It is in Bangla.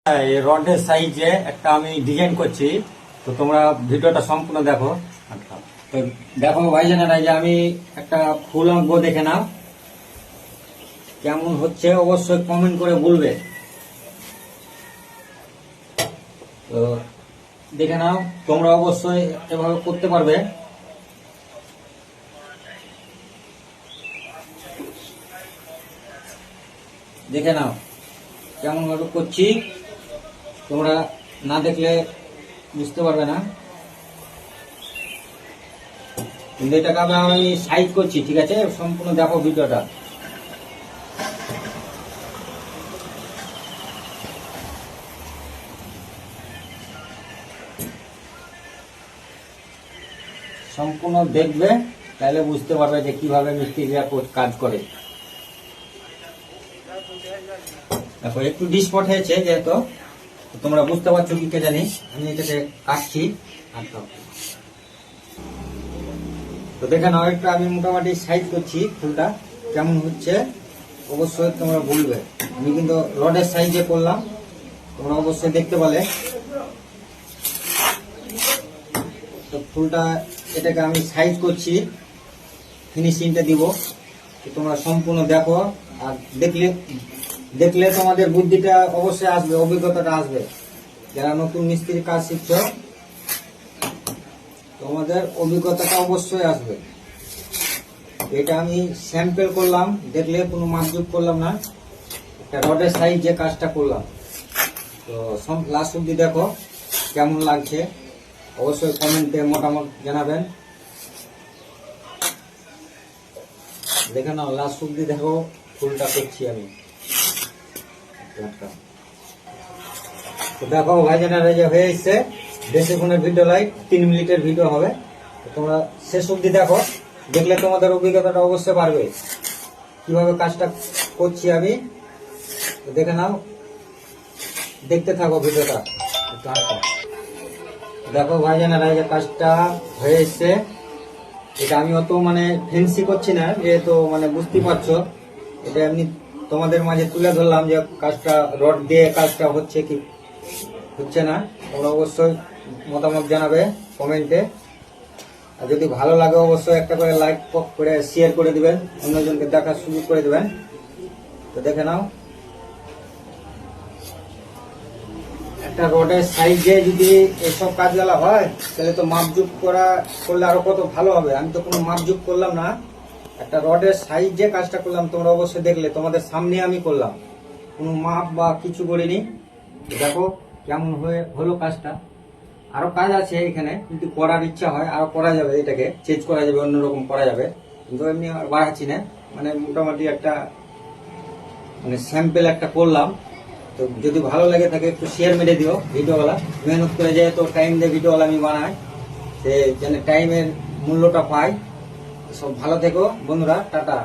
এই রডের সাইজে একটা আমি ডিজাইন করছি, তো তোমরা ভিডিওটা সম্পূর্ণ দেখো। আচ্ছা, তো দেখো ভাইজানেরা, যে আমি একটা ফুল আঁকবো, দেখে নাও কেমন হচ্ছে, অবশ্যই কমেন্ট করে বলবে। তো দেখে নাও, তোমরা অবশ্যই এভাবে করতে পারবে। দেখে নাও কেমন ভাবে করছি, তোমরা না দেখলে বুঝতে পারবে না। কিন্তু এটাকে আমি সাইজ করছি, ঠিক আছে? সম্পূর্ণ দেখো ভিডিওটা। সম্পূর্ণ দেখবে, তাহলে বুঝতে পারবে যে কিভাবে মিস্ত্রিরা কাজ করে। দেখো একটু ডিসপট হয়েছে, যেহেতু তোমরা বুঝতে পারছো কি কে জানি, আমি এটাকে কাটছি। তো দেখে নাও, একটু আমি মোটামুটি সাইজ করছি, ফুলটা কেমন হচ্ছে অবশ্যই তোমরা বলবে। আমি কিন্তু রডের সাইজে করলাম, তোমরা অবশ্যই দেখতে পেলে। তো ফুলটা এটাকে আমি সাইজ করছি, ফিনিশিংটা দিব। তো তোমরা সম্পূর্ণ দেখো, আর দেখলে তোমাদের বুদ্ধিটা অবশ্যই আসবে, অভিজ্ঞতাটা আসবে। যারা নতুন মিস্ত্রির কাজ শিখছো, তোমাদের অভিজ্ঞতাটা অবশ্যই আসবে। এটা আমি স্যাম্পল করলাম, দেখলে কোনো মাপজোক করলাম না, একটা রডের সাইজ যে কাজটা করলাম। তো লাস্ট অব্দি দেখো কেমন লাগছে, অবশ্যই কমেন্টে মতামত জানাবেন। দেখে নাও, লাস্ট অব্দি দেখো ফুলটা করছি আমি। তো দেখো ভাইজানেরা, যে হয়ে এসছে, বেশিক্ষণের ভিডিও লাই, 3 মিনিটের ভিডিও হবে। তোমরা শেষ অব্দি দেখো, দেখলে তোমাদের অভিজ্ঞতাটা অবশ্যই বাড়বে কিভাবে কাজটা করছি আমি। দেখে নাও, দেখতে থাকো ভিডিওটা। দেখো ভাইজানেরা, যে কাজটা হয়ে এসছে, এটা আমি অত ফেন্সি করছি না, যেহেতু বুঝতেই পারছো। এটা এমনি তোমাদের মাঝে তুলে ধরলাম যে কাজটা রড দিয়ে কাজটা হচ্ছে কি হচ্ছে না। তোমরা অবশ্যই মতামত জানাবে কমেন্টে। আর যদি ভালো লাগে অবশ্যই একটা করে লাইক করে শেয়ার করে দিবেন, অন্যজনকে দেখার সুযোগ করে দিবেন। তো দেখে নাও, একটা রডের সাইজে যদি এসব কাজগুলো হয়, তাহলে তো মাপজোক করলে আরো কত ভালো হবে। আমি তো কোনো মাপজোক করলাম না, একটা রডের সাইজ যে কাজটা করলাম, তোমরা অবশ্যই দেখলে, তোমাদের সামনে আমি করলাম, কোনো মাপ বা কিছু করিনি। দেখো কেমন হলো কাজটা। আরো কাজ আছে এখানে, কিন্তু করার ইচ্ছা হয় আরো করা যাবে, এটাকে চেঞ্জ করা যাবে, অন্যরকম করা যাবে, কিন্তু এমনি আর বাড়াচ্ছি না। মোটামুটি একটা স্যাম্পল একটা করলাম। তো যদি ভালো লাগে থাকে একটু শেয়ার মেরে দিও। ভিডিওওয়ালা মেহনত করে যায়, তো টাইম দিয়ে ভিডিওওয়ালা আমি বানাই, সে যেন টাইমের মূল্যটা পাই। সব ভালো থেকো বন্ধুরা, টাটা।